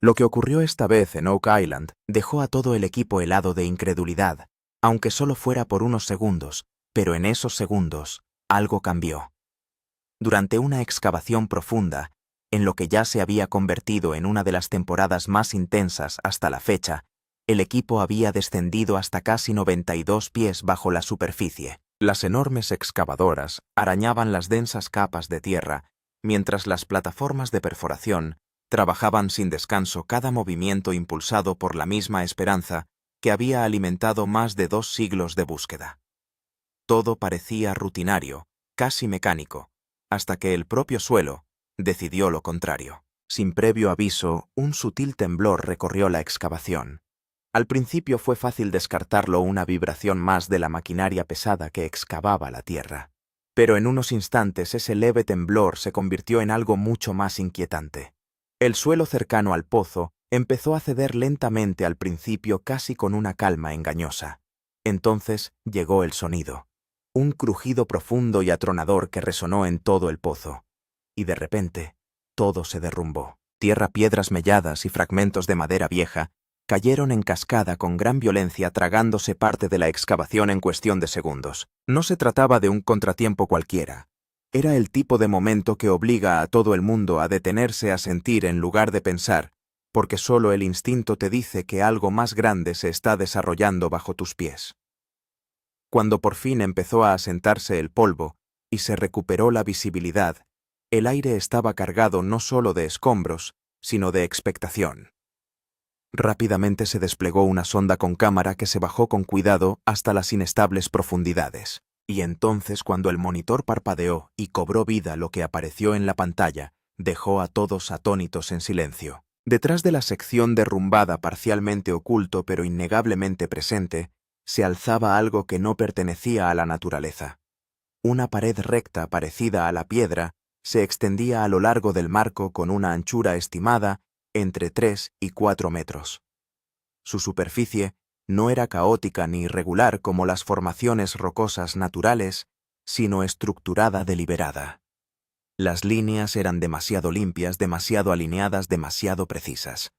Lo que ocurrió esta vez en Oak Island dejó a todo el equipo helado de incredulidad, aunque solo fuera por unos segundos, pero en esos segundos algo cambió. Durante una excavación profunda, en lo que ya se había convertido en una de las temporadas más intensas hasta la fecha, el equipo había descendido hasta casi 92 pies bajo la superficie. Las enormes excavadoras arañaban las densas capas de tierra, mientras las plataformas de perforación trabajaban sin descanso, cada movimiento impulsado por la misma esperanza que había alimentado más de 2 siglos de búsqueda. Todo parecía rutinario, casi mecánico, hasta que el propio suelo decidió lo contrario. Sin previo aviso, un sutil temblor recorrió la excavación. Al principio fue fácil descartarlo, una vibración más de la maquinaria pesada que excavaba la tierra. Pero en unos instantes ese leve temblor se convirtió en algo mucho más inquietante. El suelo cercano al pozo empezó a ceder lentamente, al principio casi con una calma engañosa. Entonces llegó el sonido. Un crujido profundo y atronador que resonó en todo el pozo. Y de repente, todo se derrumbó. Tierra, piedras melladas y fragmentos de madera vieja cayeron en cascada con gran violencia, tragándose parte de la excavación en cuestión de segundos. No se trataba de un contratiempo cualquiera. Era el tipo de momento que obliga a todo el mundo a detenerse, a sentir en lugar de pensar, porque solo el instinto te dice que algo más grande se está desarrollando bajo tus pies. Cuando por fin empezó a asentarse el polvo y se recuperó la visibilidad, el aire estaba cargado no solo de escombros, sino de expectación. Rápidamente se desplegó una sonda con cámara que se bajó con cuidado hasta las inestables profundidades. Y entonces, cuando el monitor parpadeó y cobró vida lo que apareció en la pantalla, dejó a todos atónitos en silencio. Detrás de la sección derrumbada, parcialmente oculto pero innegablemente presente, se alzaba algo que no pertenecía a la naturaleza. Una pared recta parecida a la piedra se extendía a lo largo del marco con una anchura estimada entre 3 y 4 metros. Su superficie no era caótica ni irregular como las formaciones rocosas naturales, sino estructurada, deliberada. Las líneas eran demasiado limpias, demasiado alineadas, demasiado precisas.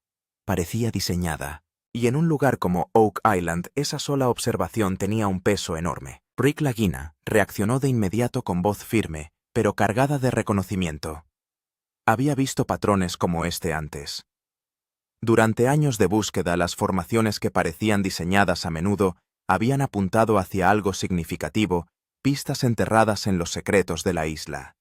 Parecía diseñada. Y en un lugar como Oak Island, esa sola observación tenía un peso enorme. Rick Lagina reaccionó de inmediato con voz firme, pero cargada de reconocimiento. Había visto patrones como este antes. Durante años de búsqueda, las formaciones que parecían diseñadas a menudo habían apuntado hacia algo significativo, pistas enterradas en los secretos de la isla.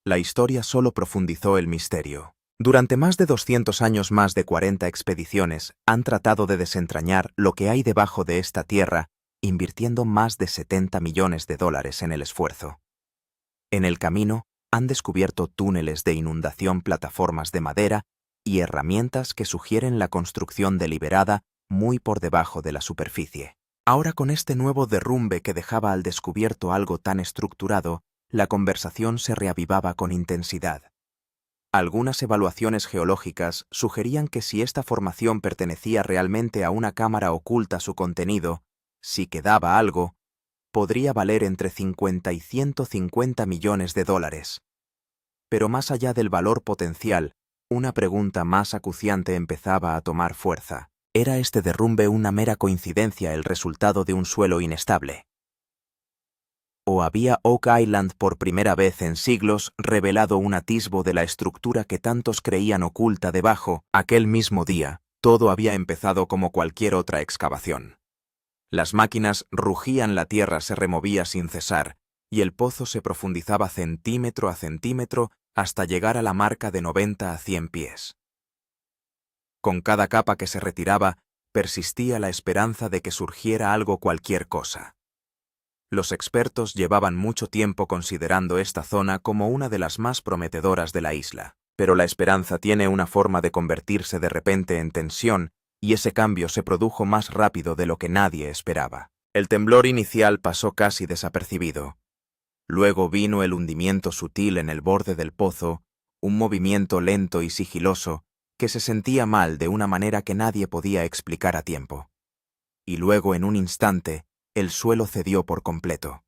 La historia solo profundizó el misterio. Durante más de 200 años, más de 40 expediciones han tratado de desentrañar lo que hay debajo de esta tierra, invirtiendo más de $70 millones en el esfuerzo. En el camino, han descubierto túneles de inundación, plataformas de madera y herramientas que sugieren la construcción deliberada muy por debajo de la superficie. Ahora, con este nuevo derrumbe que dejaba al descubierto algo tan estructurado, la conversación se reavivaba con intensidad. Algunas evaluaciones geológicas sugerían que si esta formación pertenecía realmente a una cámara oculta, su contenido, si quedaba algo, podría valer entre 50 y 150 millones de dólares. Pero más allá del valor potencial, una pregunta más acuciante empezaba a tomar fuerza. ¿Era este derrumbe una mera coincidencia, el resultado de un suelo inestable? ¿O había Oak Island por primera vez en siglos revelado un atisbo de la estructura que tantos creían oculta debajo? Aquel mismo día, todo había empezado como cualquier otra excavación. Las máquinas rugían, la tierra se removía sin cesar, y el pozo se profundizaba centímetro a centímetro hasta llegar a la marca de 90 a 100 pies. Con cada capa que se retiraba, persistía la esperanza de que surgiera algo, cualquier cosa. Los expertos llevaban mucho tiempo considerando esta zona como una de las más prometedoras de la isla, pero la esperanza tiene una forma de convertirse de repente en tensión, y ese cambio se produjo más rápido de lo que nadie esperaba. El temblor inicial pasó casi desapercibido. Luego vino el hundimiento sutil en el borde del pozo, un movimiento lento y sigiloso que se sentía mal de una manera que nadie podía explicar a tiempo. Y luego, en un instante, el suelo cedió por completo.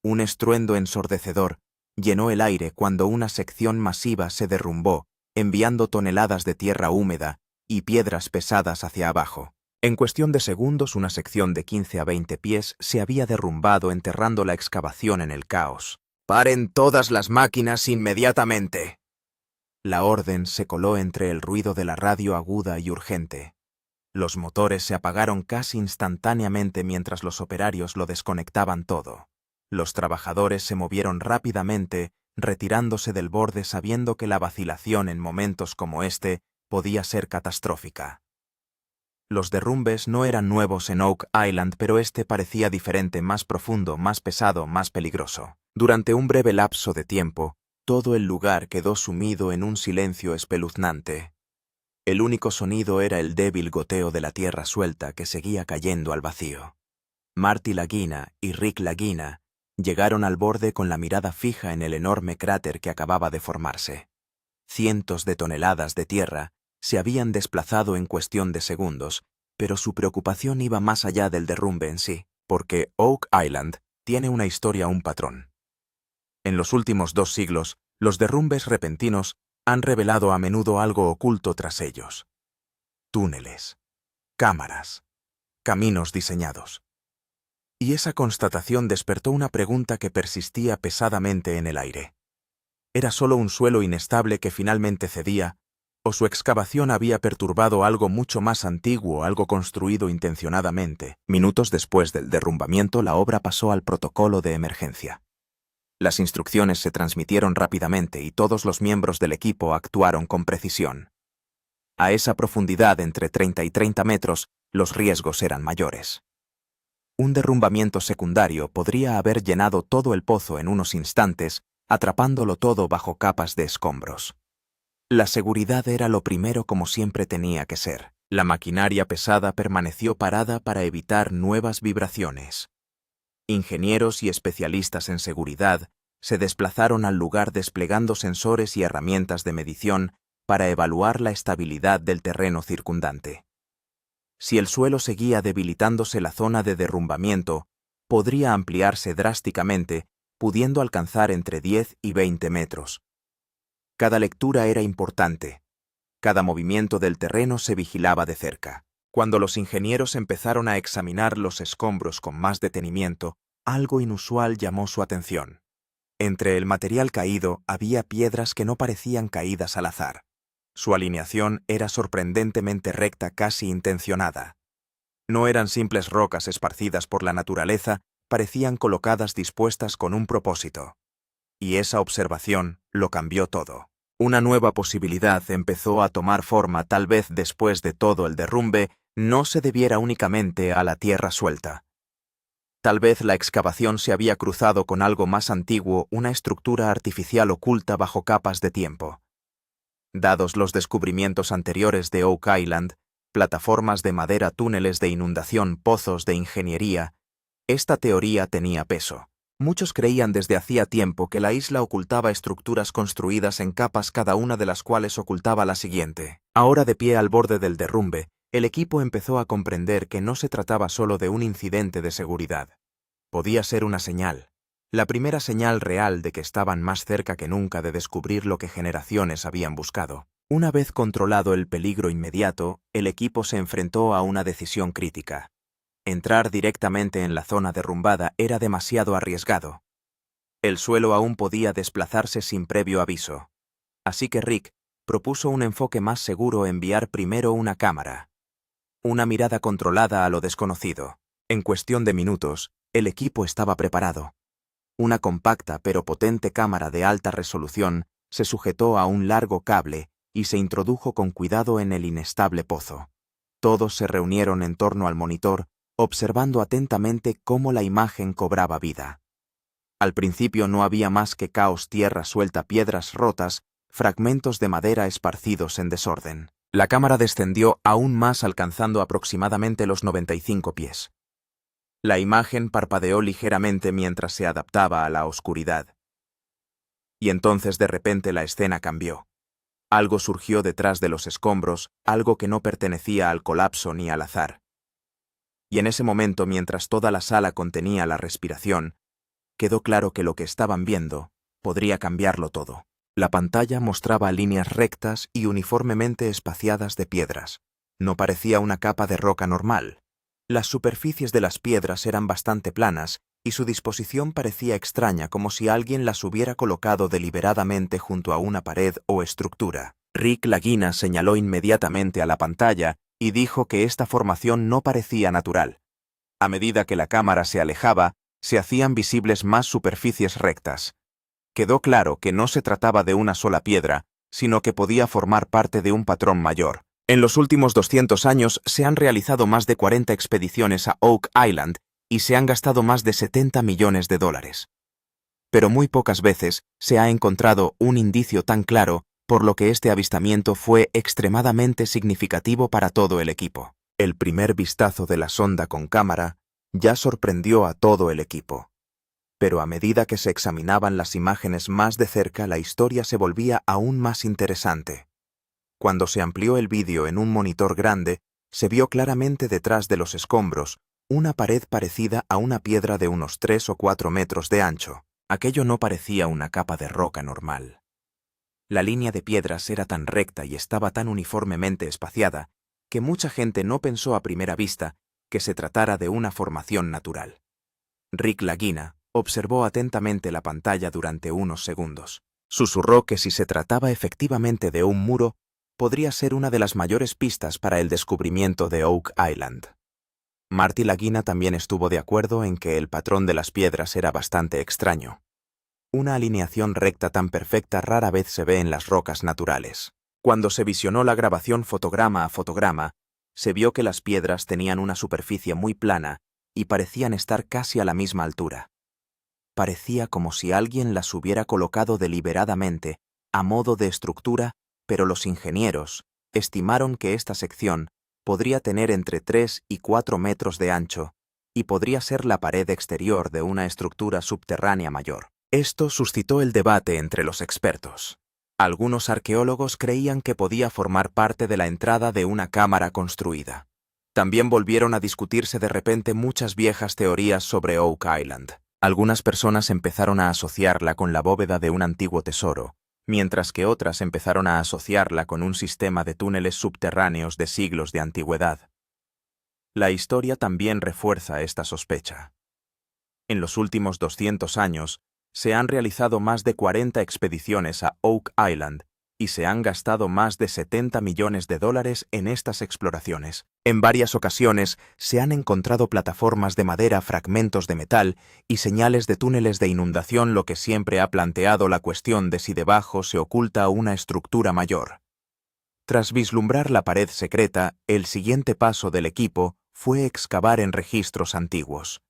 Un estruendo ensordecedor llenó el aire cuando una sección masiva se derrumbó, enviando toneladas de tierra húmeda y piedras pesadas hacia abajo. En cuestión de segundos, una sección de 15 a 20 pies se había derrumbado, enterrando la excavación en el caos. «¡Paren todas las máquinas inmediatamente!». La orden se coló entre el ruido de la radio aguda y urgente. Los motores se apagaron casi instantáneamente mientras los operarios lo desconectaban todo. Los trabajadores se movieron rápidamente, retirándose del borde sabiendo que la vacilación en momentos como este podía ser catastrófica. Los derrumbes no eran nuevos en Oak Island, pero este parecía diferente, más profundo, más pesado, más peligroso. Durante un breve lapso de tiempo, todo el lugar quedó sumido en un silencio espeluznante. El único sonido era el débil goteo de la tierra suelta que seguía cayendo al vacío. Marty Lagina y Rick Lagina llegaron al borde con la mirada fija en el enorme cráter que acababa de formarse. Cientos de toneladas de tierra se habían desplazado en cuestión de segundos, pero su preocupación iba más allá del derrumbe en sí, porque Oak Island tiene una historia, un patrón. En los últimos 2 siglos, los derrumbes repentinos han revelado a menudo algo oculto tras ellos. Túneles, cámaras, caminos diseñados. Y esa constatación despertó una pregunta que persistía pesadamente en el aire. ¿Era solo un suelo inestable que finalmente cedía, o su excavación había perturbado algo mucho más antiguo, algo construido intencionadamente? Minutos después del derrumbamiento, la obra pasó al protocolo de emergencia. Las instrucciones se transmitieron rápidamente y todos los miembros del equipo actuaron con precisión. A esa profundidad, entre 30 y 30 metros, los riesgos eran mayores. Un derrumbamiento secundario podría haber llenado todo el pozo en unos instantes, atrapándolo todo bajo capas de escombros. La seguridad era lo primero, como siempre tenía que ser. La maquinaria pesada permaneció parada para evitar nuevas vibraciones. Ingenieros y especialistas en seguridad se desplazaron al lugar desplegando sensores y herramientas de medición para evaluar la estabilidad del terreno circundante. Si el suelo seguía debilitándose, la zona de derrumbamiento podría ampliarse drásticamente, pudiendo alcanzar entre 10 y 20 metros. Cada lectura era importante. Cada movimiento del terreno se vigilaba de cerca. Cuando los ingenieros empezaron a examinar los escombros con más detenimiento, algo inusual llamó su atención. Entre el material caído había piedras que no parecían caídas al azar. Su alineación era sorprendentemente recta, casi intencionada. No eran simples rocas esparcidas por la naturaleza, parecían colocadas dispuestas con un propósito. Y esa observación lo cambió todo. Una nueva posibilidad empezó a tomar forma. Tal vez después de todo el derrumbe no se debiera únicamente a la tierra suelta. Tal vez la excavación se había cruzado con algo más antiguo, una estructura artificial oculta bajo capas de tiempo. Dados los descubrimientos anteriores de Oak Island, plataformas de madera, túneles de inundación, pozos de ingeniería, esta teoría tenía peso. Muchos creían desde hacía tiempo que la isla ocultaba estructuras construidas en capas, cada una de las cuales ocultaba la siguiente. Ahora, de pie al borde del derrumbe, el equipo empezó a comprender que no se trataba solo de un incidente de seguridad. Podía ser una señal, la primera señal real de que estaban más cerca que nunca de descubrir lo que generaciones habían buscado. Una vez controlado el peligro inmediato, el equipo se enfrentó a una decisión crítica. Entrar directamente en la zona derrumbada era demasiado arriesgado. El suelo aún podía desplazarse sin previo aviso. Así que Rick propuso un enfoque más seguro: enviar primero una cámara. Una mirada controlada a lo desconocido. En cuestión de minutos, el equipo estaba preparado. Una compacta pero potente cámara de alta resolución se sujetó a un largo cable y se introdujo con cuidado en el inestable pozo. Todos se reunieron en torno al monitor, observando atentamente cómo la imagen cobraba vida. Al principio no había más que caos: tierra suelta, piedras rotas, fragmentos de madera esparcidos en desorden. La cámara descendió aún más, alcanzando aproximadamente los 95 pies. La imagen parpadeó ligeramente mientras se adaptaba a la oscuridad. Y entonces de repente la escena cambió. Algo surgió detrás de los escombros, algo que no pertenecía al colapso ni al azar. Y en ese momento, mientras toda la sala contenía la respiración, quedó claro que lo que estaban viendo podría cambiarlo todo. La pantalla mostraba líneas rectas y uniformemente espaciadas de piedras. No parecía una capa de roca normal. Las superficies de las piedras eran bastante planas y su disposición parecía extraña, como si alguien las hubiera colocado deliberadamente junto a una pared o estructura. Rick Lagina señaló inmediatamente a la pantalla y dijo que esta formación no parecía natural. A medida que la cámara se alejaba, se hacían visibles más superficies rectas. Quedó claro que no se trataba de una sola piedra, sino que podía formar parte de un patrón mayor. En los últimos 200 años se han realizado más de 40 expediciones a Oak Island y se han gastado más de 70 millones de dólares. Pero muy pocas veces se ha encontrado un indicio tan claro, por lo que este avistamiento fue extremadamente significativo para todo el equipo. El primer vistazo de la sonda con cámara ya sorprendió a todo el equipo. Pero a medida que se examinaban las imágenes más de cerca, la historia se volvía aún más interesante. Cuando se amplió el vídeo en un monitor grande, se vio claramente detrás de los escombros una pared parecida a una piedra de unos 3 o 4 metros de ancho. Aquello no parecía una capa de roca normal. La línea de piedras era tan recta y estaba tan uniformemente espaciada que mucha gente no pensó a primera vista que se tratara de una formación natural. Rick Lagina observó atentamente la pantalla durante unos segundos. Susurró que si se trataba efectivamente de un muro, podría ser una de las mayores pistas para el descubrimiento de Oak Island. Marty Lagina también estuvo de acuerdo en que el patrón de las piedras era bastante extraño. Una alineación recta tan perfecta rara vez se ve en las rocas naturales. Cuando se visionó la grabación fotograma a fotograma, se vio que las piedras tenían una superficie muy plana y parecían estar casi a la misma altura. Parecía como si alguien las hubiera colocado deliberadamente, a modo de estructura, pero los ingenieros estimaron que esta sección podría tener entre 3 y 4 metros de ancho y podría ser la pared exterior de una estructura subterránea mayor. Esto suscitó el debate entre los expertos. Algunos arqueólogos creían que podía formar parte de la entrada de una cámara construida. También volvieron a discutirse de repente muchas viejas teorías sobre Oak Island. Algunas personas empezaron a asociarla con la bóveda de un antiguo tesoro, mientras que otras empezaron a asociarla con un sistema de túneles subterráneos de siglos de antigüedad. La historia también refuerza esta sospecha. En los últimos 200 años, se han realizado más de 40 expediciones a Oak Island y se han gastado más de 70 millones de dólares en estas exploraciones. En varias ocasiones se han encontrado plataformas de madera, fragmentos de metal y señales de túneles de inundación, lo que siempre ha planteado la cuestión de si debajo se oculta una estructura mayor. Tras vislumbrar la pared secreta, el siguiente paso del equipo fue excavar en registros antiguos.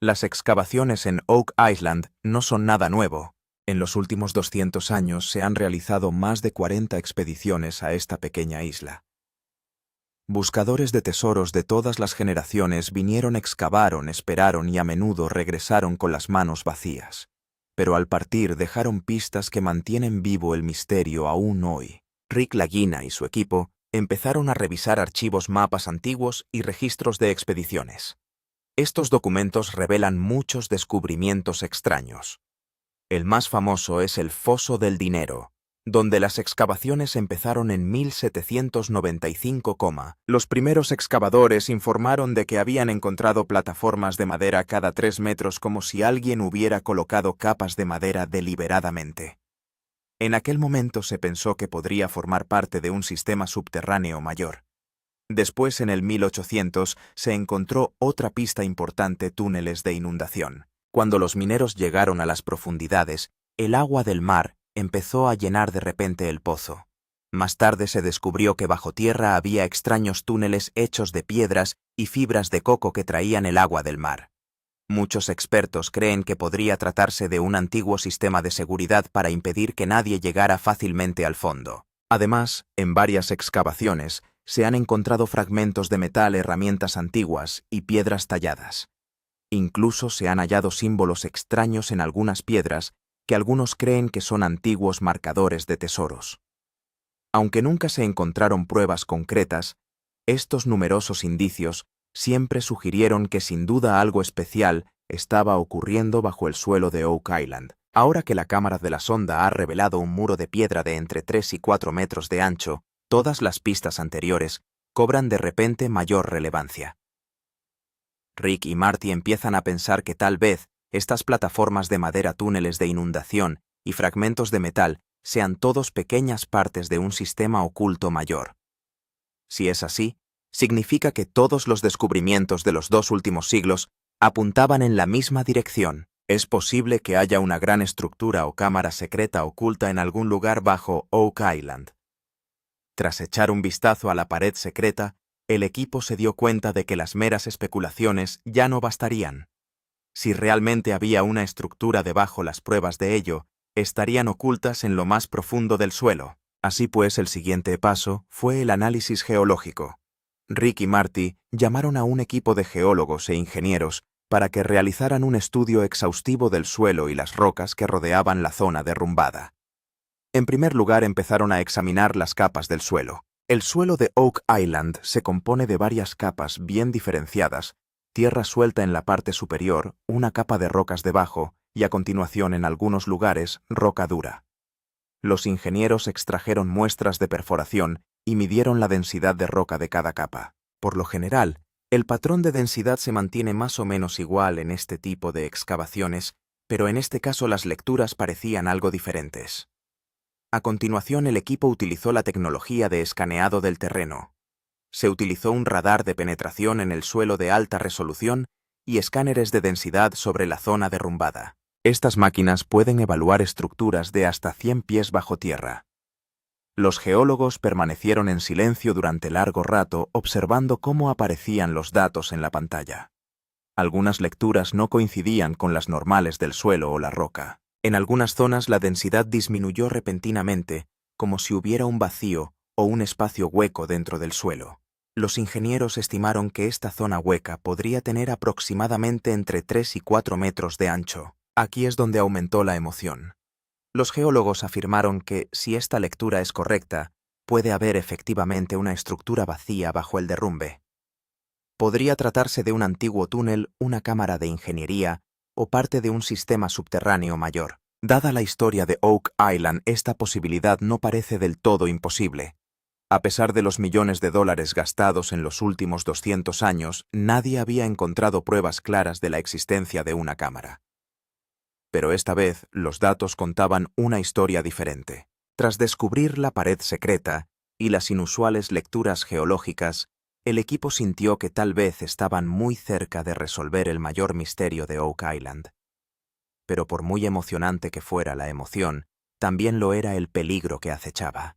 Las excavaciones en Oak Island no son nada nuevo. En los últimos 200 años se han realizado más de 40 expediciones a esta pequeña isla. Buscadores de tesoros de todas las generaciones vinieron, excavaron, esperaron y a menudo regresaron con las manos vacías. Pero al partir dejaron pistas que mantienen vivo el misterio aún hoy. Rick Lagina y su equipo empezaron a revisar archivos, mapas antiguos y registros de expediciones. Estos documentos revelan muchos descubrimientos extraños. El más famoso es el Foso del Dinero, donde las excavaciones empezaron en 1795. Los primeros excavadores informaron de que habían encontrado plataformas de madera cada 3 metros, como si alguien hubiera colocado capas de madera deliberadamente. En aquel momento se pensó que podría formar parte de un sistema subterráneo mayor. Después, en el 1800, se encontró otra pista importante: túneles de inundación. Cuando los mineros llegaron a las profundidades, el agua del mar empezó a llenar de repente el pozo. Más tarde se descubrió que bajo tierra había extraños túneles hechos de piedras y fibras de coco que traían el agua del mar. Muchos expertos creen que podría tratarse de un antiguo sistema de seguridad para impedir que nadie llegara fácilmente al fondo. Además, en varias excavaciones se han encontrado fragmentos de metal, herramientas antiguas y piedras talladas. Incluso se han hallado símbolos extraños en algunas piedras que algunos creen que son antiguos marcadores de tesoros. Aunque nunca se encontraron pruebas concretas, estos numerosos indicios siempre sugirieron que sin duda algo especial estaba ocurriendo bajo el suelo de Oak Island. Ahora que la cámara de la sonda ha revelado un muro de piedra de entre 3 y 4 metros de ancho, todas las pistas anteriores cobran de repente mayor relevancia. Rick y Marty empiezan a pensar que tal vez estas plataformas de madera, túneles de inundación y fragmentos de metal sean todos pequeñas partes de un sistema oculto mayor. Si es así, significa que todos los descubrimientos de los 2 últimos siglos apuntaban en la misma dirección. Es posible que haya una gran estructura o cámara secreta oculta en algún lugar bajo Oak Island. Tras echar un vistazo a la pared secreta, el equipo se dio cuenta de que las meras especulaciones ya no bastarían. Si realmente había una estructura debajo, las pruebas de ello estarían ocultas en lo más profundo del suelo. Así pues, el siguiente paso fue el análisis geológico. Rick y Marty llamaron a un equipo de geólogos e ingenieros para que realizaran un estudio exhaustivo del suelo y las rocas que rodeaban la zona derrumbada. En primer lugar, empezaron a examinar las capas del suelo. El suelo de Oak Island se compone de varias capas bien diferenciadas: tierra suelta en la parte superior, una capa de rocas debajo y, a continuación, en algunos lugares, roca dura. Los ingenieros extrajeron muestras de perforación y midieron la densidad de roca de cada capa. Por lo general, el patrón de densidad se mantiene más o menos igual en este tipo de excavaciones, pero en este caso las lecturas parecían algo diferentes. A continuación, el equipo utilizó la tecnología de escaneado del terreno. Se utilizó un radar de penetración en el suelo de alta resolución y escáneres de densidad sobre la zona derrumbada. Estas máquinas pueden evaluar estructuras de hasta 100 pies bajo tierra. Los geólogos permanecieron en silencio durante largo rato observando cómo aparecían los datos en la pantalla. Algunas lecturas no coincidían con las normales del suelo o la roca. En algunas zonas la densidad disminuyó repentinamente, como si hubiera un vacío o un espacio hueco dentro del suelo. Los ingenieros estimaron que esta zona hueca podría tener aproximadamente entre 3 y 4 metros de ancho. Aquí es donde aumentó la emoción. Los geólogos afirmaron que, si esta lectura es correcta, puede haber efectivamente una estructura vacía bajo el derrumbe. Podría tratarse de un antiguo túnel, una cámara de ingeniería o parte de un sistema subterráneo mayor. Dada la historia de Oak Island, esta posibilidad no parece del todo imposible. A pesar de los millones de dólares gastados en los últimos 200 años, nadie había encontrado pruebas claras de la existencia de una cámara. Pero esta vez los datos contaban una historia diferente. Tras descubrir la pared secreta y las inusuales lecturas geológicas, el equipo sintió que tal vez estaban muy cerca de resolver el mayor misterio de Oak Island. Pero por muy emocionante que fuera la emoción, también lo era el peligro que acechaba.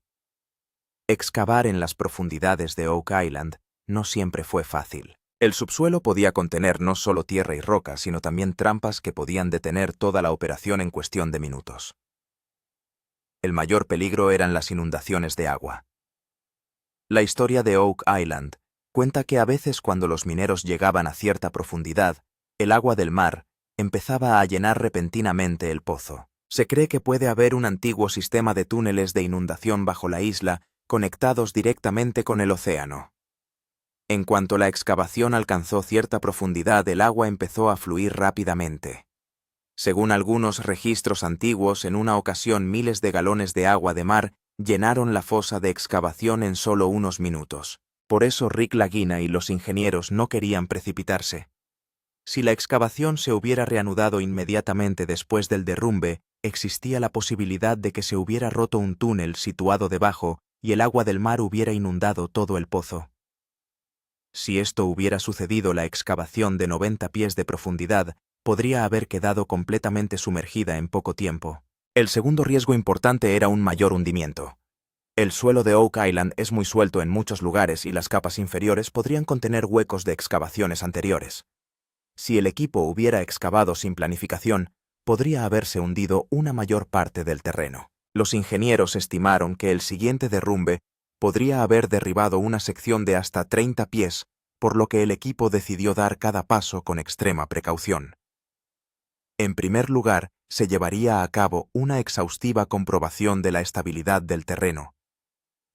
Excavar en las profundidades de Oak Island no siempre fue fácil. El subsuelo podía contener no solo tierra y roca, sino también trampas que podían detener toda la operación en cuestión de minutos. El mayor peligro eran las inundaciones de agua. La historia de Oak Island cuenta que a veces, cuando los mineros llegaban a cierta profundidad, el agua del mar empezaba a llenar repentinamente el pozo. Se cree que puede haber un antiguo sistema de túneles de inundación bajo la isla conectados directamente con el océano. En cuanto la excavación alcanzó cierta profundidad, el agua empezó a fluir rápidamente. Según algunos registros antiguos, en una ocasión miles de galones de agua de mar llenaron la fosa de excavación en solo unos minutos. Por eso Rick Lagina y los ingenieros no querían precipitarse. Si la excavación se hubiera reanudado inmediatamente después del derrumbe, existía la posibilidad de que se hubiera roto un túnel situado debajo y el agua del mar hubiera inundado todo el pozo. Si esto hubiera sucedido, la excavación de 90 pies de profundidad podría haber quedado completamente sumergida en poco tiempo. El segundo riesgo importante era un mayor hundimiento. El suelo de Oak Island es muy suelto en muchos lugares y las capas inferiores podrían contener huecos de excavaciones anteriores. Si el equipo hubiera excavado sin planificación, podría haberse hundido una mayor parte del terreno. Los ingenieros estimaron que el siguiente derrumbe podría haber derribado una sección de hasta 30 pies, por lo que el equipo decidió dar cada paso con extrema precaución. En primer lugar, se llevaría a cabo una exhaustiva comprobación de la estabilidad del terreno.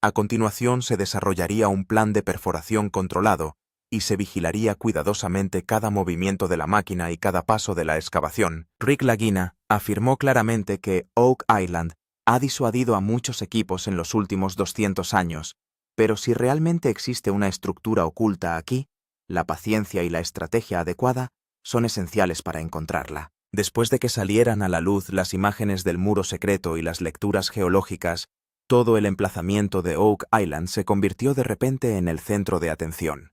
A continuación, se desarrollaría un plan de perforación controlado y se vigilaría cuidadosamente cada movimiento de la máquina y cada paso de la excavación. Rick Lagina afirmó claramente que Oak Island ha disuadido a muchos equipos en los últimos 200 años, pero si realmente existe una estructura oculta aquí, la paciencia y la estrategia adecuada son esenciales para encontrarla. Después de que salieran a la luz las imágenes del muro secreto y las lecturas geológicas, todo el emplazamiento de Oak Island se convirtió de repente en el centro de atención.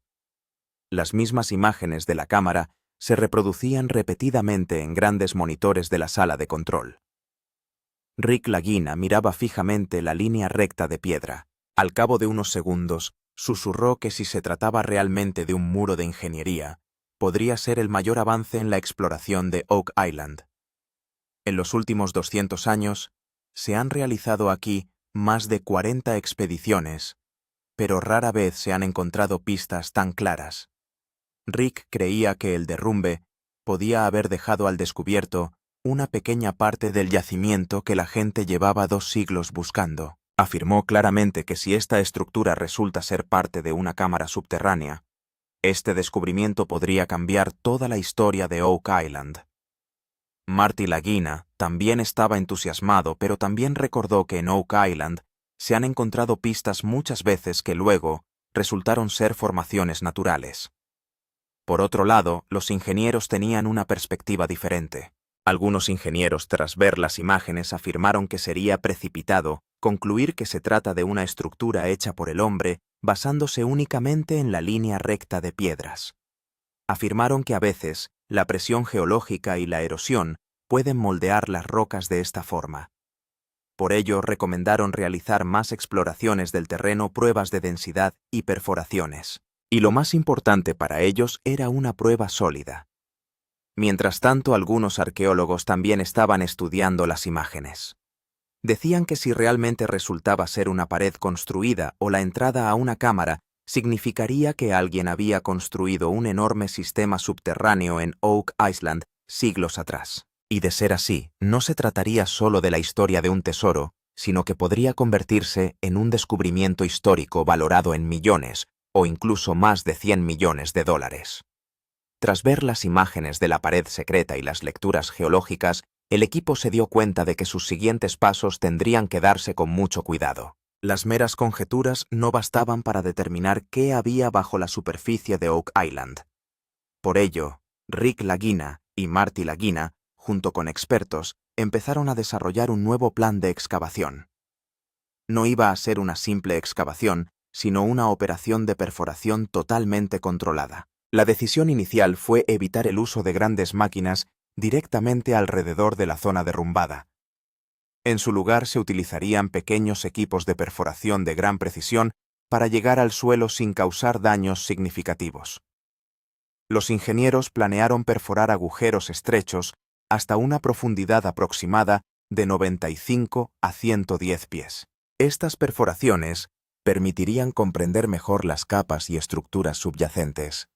Las mismas imágenes de la cámara se reproducían repetidamente en grandes monitores de la sala de control. Rick Lagina miraba fijamente la línea recta de piedra. Al cabo de unos segundos, susurró que si se trataba realmente de un muro de ingeniería, podría ser el mayor avance en la exploración de Oak Island. En los últimos 200 años, se han realizado aquí más de 40 expediciones, pero rara vez se han encontrado pistas tan claras. Rick creía que el derrumbe podía haber dejado al descubierto una pequeña parte del yacimiento que la gente llevaba 2 siglos buscando. Afirmó claramente que si esta estructura resulta ser parte de una cámara subterránea, este descubrimiento podría cambiar toda la historia de Oak Island. Marty Lagina también estaba entusiasmado, pero también recordó que en Oak Island se han encontrado pistas muchas veces que luego resultaron ser formaciones naturales. Por otro lado, los ingenieros tenían una perspectiva diferente. Algunos ingenieros, tras ver las imágenes, afirmaron que sería precipitado concluir que se trata de una estructura hecha por el hombre basándose únicamente en la línea recta de piedras. Afirmaron que a veces la presión geológica y la erosión pueden moldear las rocas de esta forma. Por ello, recomendaron realizar más exploraciones del terreno, pruebas de densidad y perforaciones. Y lo más importante para ellos era una prueba sólida. Mientras tanto, algunos arqueólogos también estaban estudiando las imágenes. Decían que si realmente resultaba ser una pared construida o la entrada a una cámara, significaría que alguien había construido un enorme sistema subterráneo en Oak Island siglos atrás. Y de ser así, no se trataría solo de la historia de un tesoro, sino que podría convertirse en un descubrimiento histórico valorado en millones o incluso más de 100 millones de dólares. Tras ver las imágenes de la pared secreta y las lecturas geológicas, el equipo se dio cuenta de que sus siguientes pasos tendrían que darse con mucho cuidado. Las meras conjeturas no bastaban para determinar qué había bajo la superficie de Oak Island. Por ello, Rick Lagina y Marty Lagina, junto con expertos, empezaron a desarrollar un nuevo plan de excavación. No iba a ser una simple excavación, sino una operación de perforación totalmente controlada. La decisión inicial fue evitar el uso de grandes máquinas directamente alrededor de la zona derrumbada. En su lugar se utilizarían pequeños equipos de perforación de gran precisión para llegar al suelo sin causar daños significativos. Los ingenieros planearon perforar agujeros estrechos hasta una profundidad aproximada de 95 a 110 pies. Estas perforaciones permitirían comprender mejor las capas y estructuras subyacentes.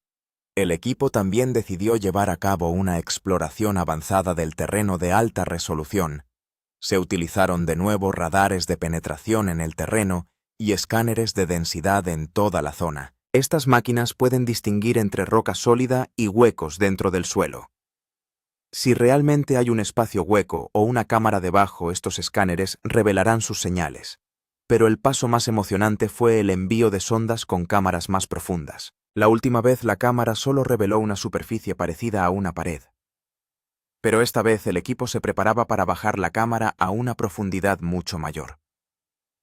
El equipo también decidió llevar a cabo una exploración avanzada del terreno de alta resolución. Se utilizaron de nuevo radares de penetración en el terreno y escáneres de densidad en toda la zona. Estas máquinas pueden distinguir entre roca sólida y huecos dentro del suelo. Si realmente hay un espacio hueco o una cámara debajo, estos escáneres revelarán sus señales. Pero el paso más emocionante fue el envío de sondas con cámaras más profundas. La última vez la cámara solo reveló una superficie parecida a una pared. Pero esta vez el equipo se preparaba para bajar la cámara a una profundidad mucho mayor.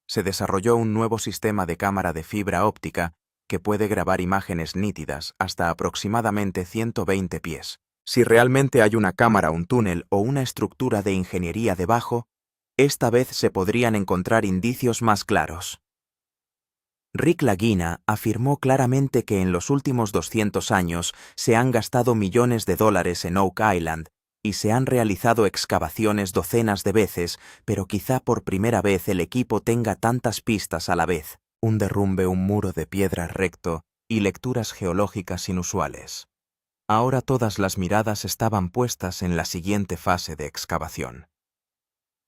Se desarrolló un nuevo sistema de cámara de fibra óptica que puede grabar imágenes nítidas hasta aproximadamente 120 pies. Si realmente hay una cámara, un túnel o una estructura de ingeniería debajo, esta vez se podrían encontrar indicios más claros. Rick Lagina afirmó claramente que en los últimos 200 años se han gastado millones de dólares en Oak Island y se han realizado excavaciones docenas de veces, pero quizá por primera vez el equipo tenga tantas pistas a la vez: un derrumbe, un muro de piedra recto y lecturas geológicas inusuales. Ahora todas las miradas estaban puestas en la siguiente fase de excavación.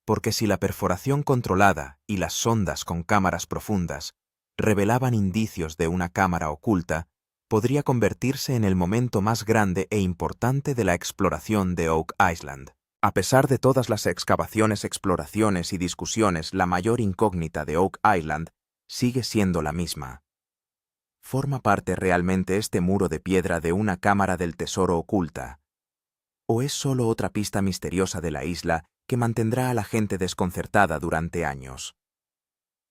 Porque si la perforación controlada y las sondas con cámaras profundas revelaban indicios de una cámara oculta, podría convertirse en el momento más grande e importante de la exploración de Oak Island. A pesar de todas las excavaciones, exploraciones y discusiones, la mayor incógnita de Oak Island sigue siendo la misma. ¿Forma parte realmente este muro de piedra de una cámara del tesoro oculta? ¿O es solo otra pista misteriosa de la isla que mantendrá a la gente desconcertada durante años?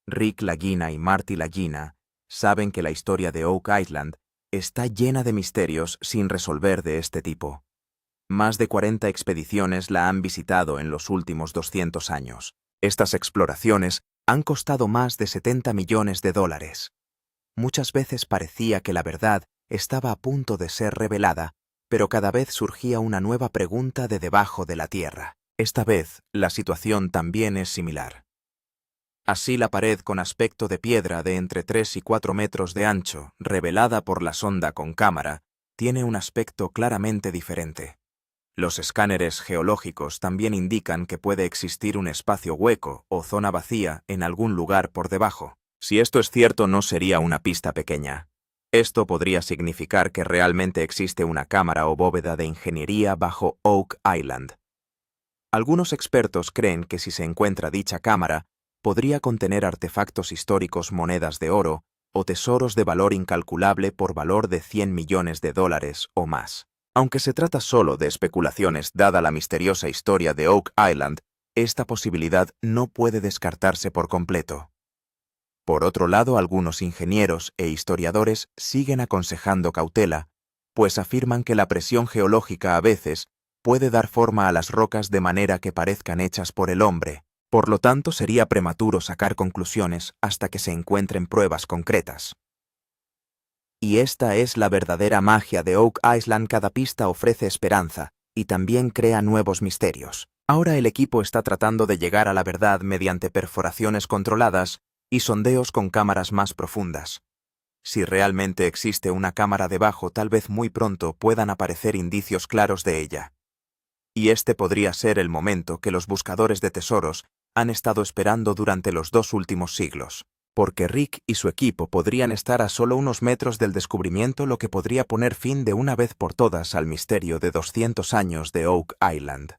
Rick Lagina y Marty Lagina saben que la historia de Oak Island está llena de misterios sin resolver de este tipo. Más de 40 expediciones la han visitado en los últimos 200 años. Estas exploraciones han costado más de $70 millones. Muchas veces parecía que la verdad estaba a punto de ser revelada, pero cada vez surgía una nueva pregunta de debajo de la tierra. Esta vez, la situación también es similar. Así, la pared con aspecto de piedra de entre 3 y 4 metros de ancho, revelada por la sonda con cámara, tiene un aspecto claramente diferente. Los escáneres geológicos también indican que puede existir un espacio hueco o zona vacía en algún lugar por debajo. Si esto es cierto, no sería una pista pequeña. Esto podría significar que realmente existe una cámara o bóveda de ingeniería bajo Oak Island. Algunos expertos creen que si se encuentra dicha cámara, podría contener artefactos históricos, monedas de oro o tesoros de valor incalculable por valor de $100 millones o más. Aunque se trata solo de especulaciones, dada la misteriosa historia de Oak Island, esta posibilidad no puede descartarse por completo. Por otro lado, algunos ingenieros e historiadores siguen aconsejando cautela, pues afirman que la presión geológica a veces puede dar forma a las rocas de manera que parezcan hechas por el hombre. Por lo tanto, sería prematuro sacar conclusiones hasta que se encuentren pruebas concretas. Y esta es la verdadera magia de Oak Island: cada pista ofrece esperanza y también crea nuevos misterios. Ahora el equipo está tratando de llegar a la verdad mediante perforaciones controladas y sondeos con cámaras más profundas. Si realmente existe una cámara debajo, tal vez muy pronto puedan aparecer indicios claros de ella. Y este podría ser el momento que los buscadores de tesoros han estado esperando durante los 2 últimos siglos. Porque Rick y su equipo podrían estar a solo unos metros del descubrimiento, lo que podría poner fin de una vez por todas al misterio de 200 años de Oak Island.